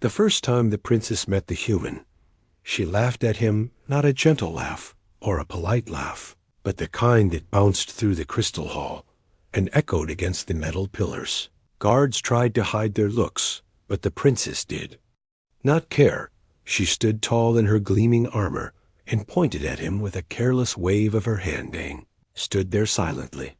The first time the princess met the human, she laughed at him, not a gentle laugh or a polite laugh, but the kind that bounced through the crystal hall and echoed against the metal pillars. Guards tried to hide their looks, but the princess did not care. She stood tall in her gleaming armor and pointed at him with a careless wave of her hand. Dane stood there silently.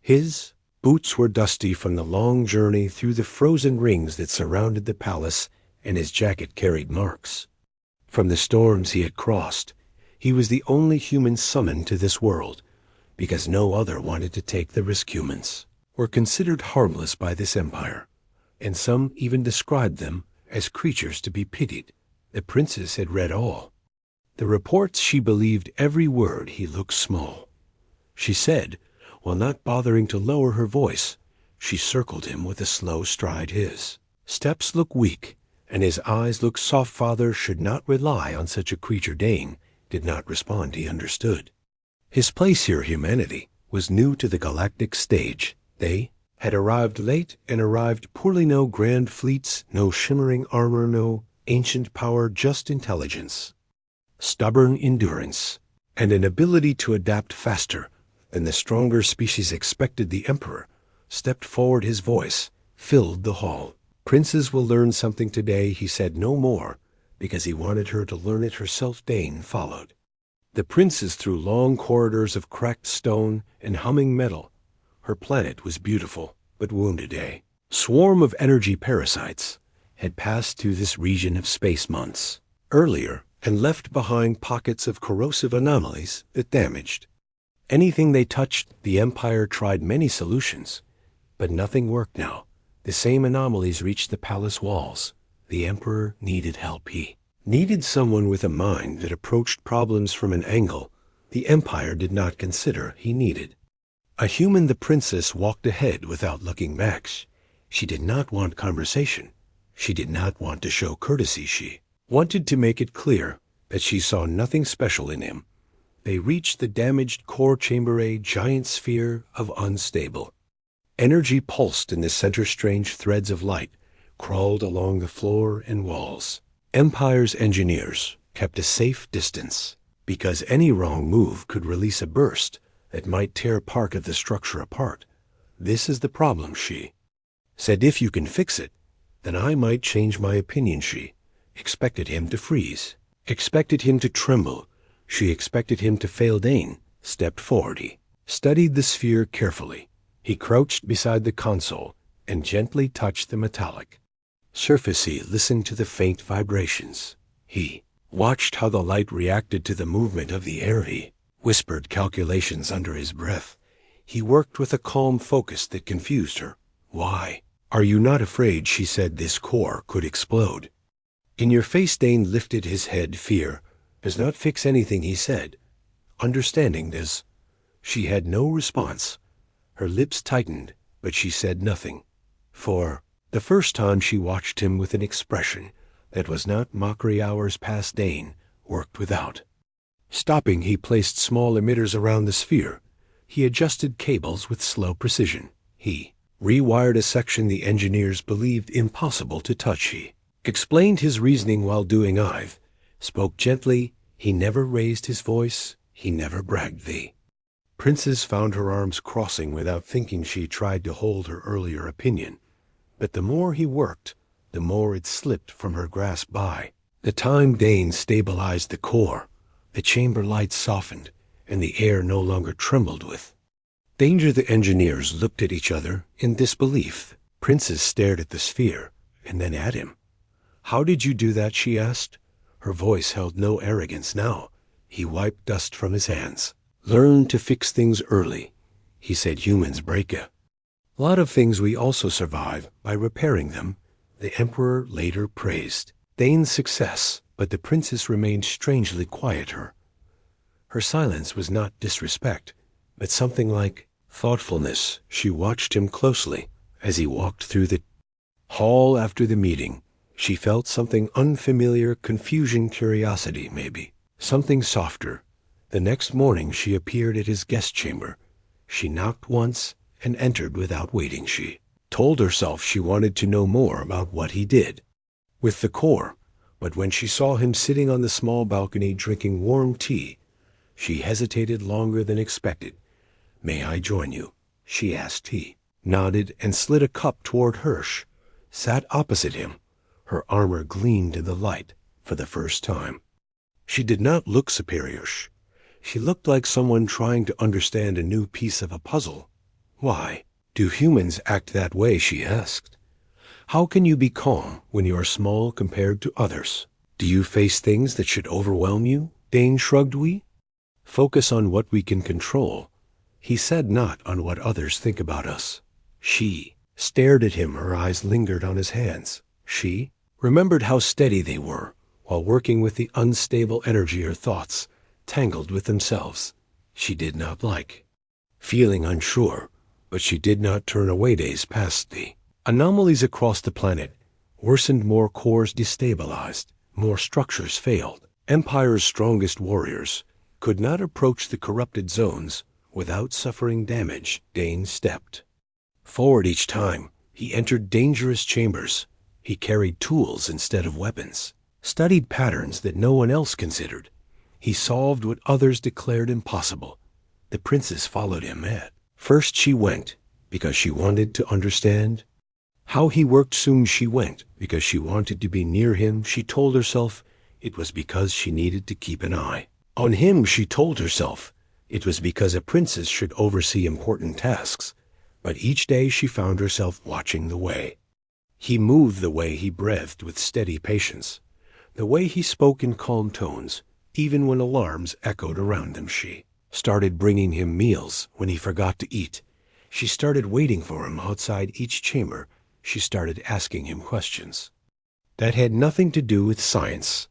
His boots were dusty from the long journey through the frozen rings that surrounded the palace, and his jacket carried marks from the storms he had crossed. He was the only human summoned to this world, because no other wanted to take the risk. Humans were considered harmless by this empire, and some even described them as creatures to be pitied. The princess had read all the reports. She believed every word. He looked small, she said, while not bothering to lower her voice. She circled him with a slow stride. His steps looked weak, and his eyes looked soft. Father should not rely on such a creature. Dane did not respond. He understood his place here. Humanity was new to the galactic stage. They had arrived late and arrived poorly. No grand fleets, no shimmering armor, no ancient power, just intelligence, stubborn endurance, and an ability to adapt faster than the stronger species expected. The emperor stepped forward. His voice filled the hall. Princes will learn something today. He said no more, because he wanted her to learn it herself. Dane followed the princess through long corridors of cracked stone and humming metal. Her planet was beautiful, but wounded. A swarm of energy parasites had passed through this region of space months earlier and left behind pockets of corrosive anomalies that damaged anything they touched. The Empire tried many solutions, but nothing worked now. The same anomalies reached the palace walls. The Emperor needed help. He needed someone with a mind that approached problems from an angle the Empire did not consider. He needed a human. The princess walked ahead without looking back. She did not want conversation. She did not want to show courtesy. She wanted to make it clear that she saw nothing special in him. They reached the damaged core chamber. A giant sphere of unstable energy pulsed in the center. Strange threads of light crawled along the floor and walls. Empire's engineers kept a safe distance, because any wrong move could release a burst that might tear part of the structure apart. This is the problem, she said. If you can fix it, then I might change my opinion. She expected him to freeze, expected him to tremble. She expected him to fail. Dane stepped forward. He studied the sphere carefully. He crouched beside the console and gently touched the metallic surface. He listened to the faint vibrations. He watched how the light reacted to the movement of the air. He whispered calculations under his breath. He worked with a calm focus that confused her. Why are you not afraid? She said. This core could explode in your face. Dane lifted his head. Fear does not fix anything, he said. Understanding does. She had no response. Her lips tightened, but she said nothing. For the first time she watched him with an expression that was not mockery. Hours passed. Dane worked without stopping. He placed small emitters around the sphere. He adjusted cables with slow precision. He rewired a section the engineers believed impossible to touch. He explained his reasoning while doing. Ive spoke gently. He never raised his voice. He never bragged. The princess found her arms crossing without thinking. She tried to hold her earlier opinion, but the more he worked, the more it slipped from her grasp. By the time Dane stabilized the core, the chamber lights softened, and the air no longer trembled with danger. The engineers looked at each other in disbelief. Princess stared at the sphere, and then at him. How did you do that? She asked. Her voice held no arrogance now. He wiped dust from his hands. Learn to fix things early, he said. Humans break a lot of things. We also survive by repairing them. The Emperor later praised Dane's success, but the princess remained strangely quiet. Her silence was not disrespect, but something like thoughtfulness. She watched him closely as he walked through the hall after the meeting. She felt something unfamiliar, confusion, curiosity, maybe something softer. The next morning she appeared at his guest chamber. She knocked once and entered without waiting. She told herself she wanted to know more about what he did. with the core, but when she saw him sitting on the small balcony drinking warm tea, she hesitated longer than expected. "May I join you?" she asked. He nodded and slid a cup toward Hirsch, sat opposite him. Her armor gleamed in the light for the first time. She did not look superior. She looked like someone trying to understand a new piece of a puzzle. "Why do humans act that way?" she asked. "How can you be calm when you are small compared to others? Do you face things that should overwhelm you?" Dane shrugged. "We focus on what we can control," he said, "not on what others think about us." She stared at him. Her eyes lingered on his hands. She remembered how steady they were while working with the unstable energy her thoughts tangled with themselves. She did not like feeling unsure, but she did not turn away. Days passed. The anomalies across the planet worsened. More cores destabilized, more structures failed. Empire's strongest warriors could not approach the corrupted zones without suffering damage. Dane stepped forward each time he entered dangerous chambers. He carried tools instead of weapons, studied patterns that no one else considered. He solved what others declared impossible. The princess followed him. At first she went because she wanted to understand how he worked. Soon she went because she wanted to be near him. She told herself it was because she needed to keep an eye on him. She told herself it was because a princess should oversee important tasks. But each day she found herself watching the way he moved, the way he breathed with steady patience, the way he spoke in calm tones, even when alarms echoed around them. She started bringing him meals when he forgot to eat. She started waiting for him outside each chamber. She started asking him questions that had nothing to do with science.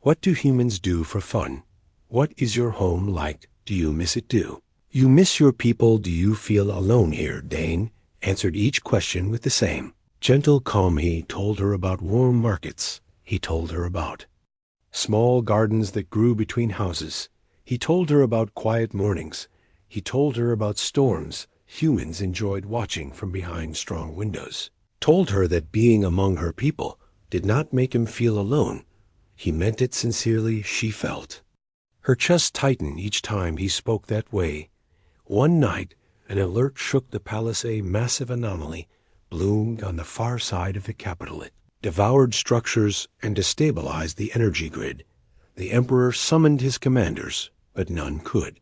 What do humans do for fun? What is your home like? Do you miss it? Do you miss your people? Do you feel alone here? Dane answered each question with the same gentle calm. He told her about warm markets. He told her about small gardens that grew between houses. He told her about quiet mornings. He told her about storms humans enjoyed watching from behind strong windows. Told her that being among her people did not make him feel alone. He meant it sincerely. She felt her chest tighten each time he spoke that way. One night, an alert shook the palace. A massive anomaly bloomed on the far side of the capital. It devoured structures and destabilized the energy grid. The emperor summoned his commanders, but none could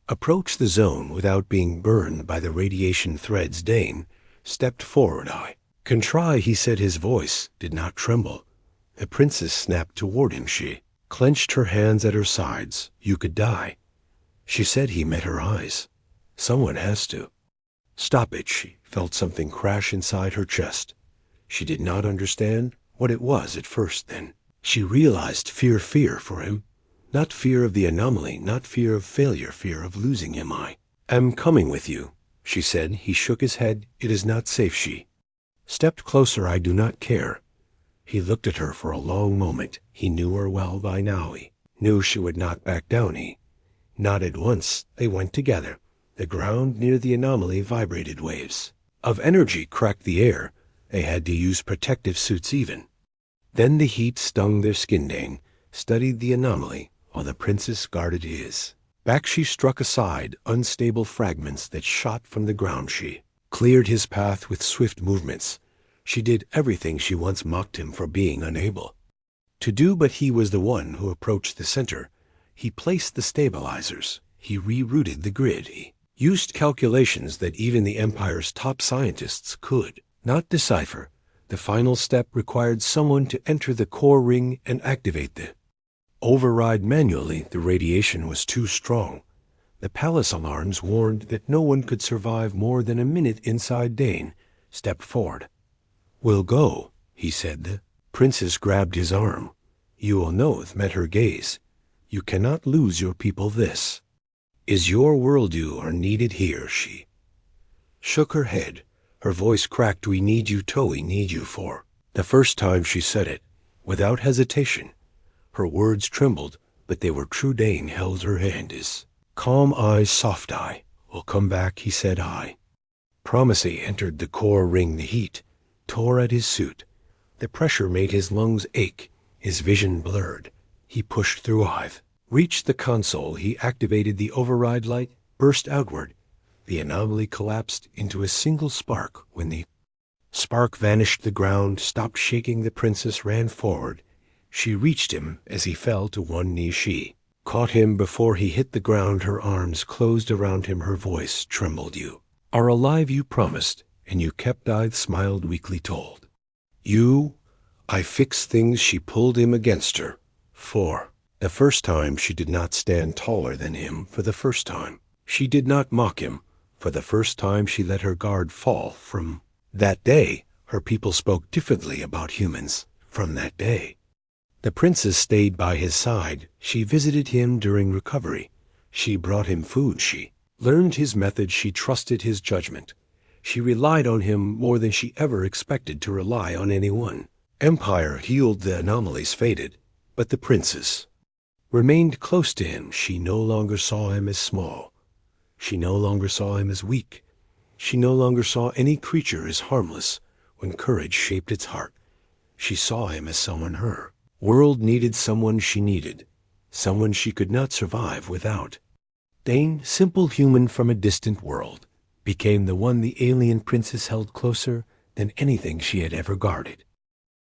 approach the zone without being burned by the radiation threads. Dane stepped forward. "I can try," he said. His voice did not tremble. The princess snapped toward him. She clenched her hands at her sides. "You could die," she said. He met her eyes. "Someone has to." "Stop it." She felt something crash inside her chest. She did not understand what it was at first. Then she realized fear for him. Not fear of the anomaly, not fear of failure, fear of losing him. "I am coming with you," she said. He shook his head. "It is not safe." She stepped closer. "I do not care." He looked at her for a long moment. He knew her well by now. He knew she would not back down. He nodded once. They went together. The ground near the anomaly vibrated. Waves of energy cracked the air. They had to use protective suits even. Then the heat stung their skin. Dane studied the anomaly while the princess guarded his back. She struck aside unstable fragments that shot from the ground. She cleared his path with swift movements. She did everything she once mocked him for being unable to do, but he was the one who approached the center. He placed the stabilizers. He rerouted the grid. He used calculations that even the Empire's top scientists could not decipher. The final step required someone to enter the core ring and activate the override manually. The radiation was too strong. The palace alarms warned that no one could survive more than a minute inside. Dane stepped forward. "We'll go," he said. The princess grabbed his arm. "You will know." Met her gaze. "You cannot lose your people. This is your world. You are needed here." She shook her head. Her voice cracked. "We need you, To. We need you." For the first time she said it without hesitation. Her words trembled, but they were true. Dane held her hand. His calm eyes soft. "I will come back," he said. "I promise." He entered the core ring. The heat tore at his suit. The pressure made his lungs ache, his vision blurred. He pushed through Hive. Reached the console, he activated the override light, burst outward. The anomaly collapsed into a single spark. When the spark vanished, the ground stopped shaking. The princess ran forward. She reached him as he fell to one knee. She caught him before he hit the ground. Her arms closed around him. Her voice trembled. "You are alive, you promised, and you kept." I smiled, weakly told. I fixed things." She pulled him against her. For the first time, she did not stand taller than him. For the first time, she did not mock him. For the first time, she let her guard fall. From that day, her people spoke differently about humans. From that day, the princess stayed by his side. She visited him during recovery. She brought him food. She learned his methods. She trusted his judgment. She relied on him more than she ever expected to rely on anyone. Empire healed, the anomalies faded, but the princess remained close to him. She no longer saw him as small. She no longer saw him as weak. She no longer saw any creature as harmless. When courage shaped its heart, she saw him as someone her world needed, someone she needed, someone she could not survive without. Dane, simple human from a distant world, became the one the alien princess held closer than anything she had ever guarded.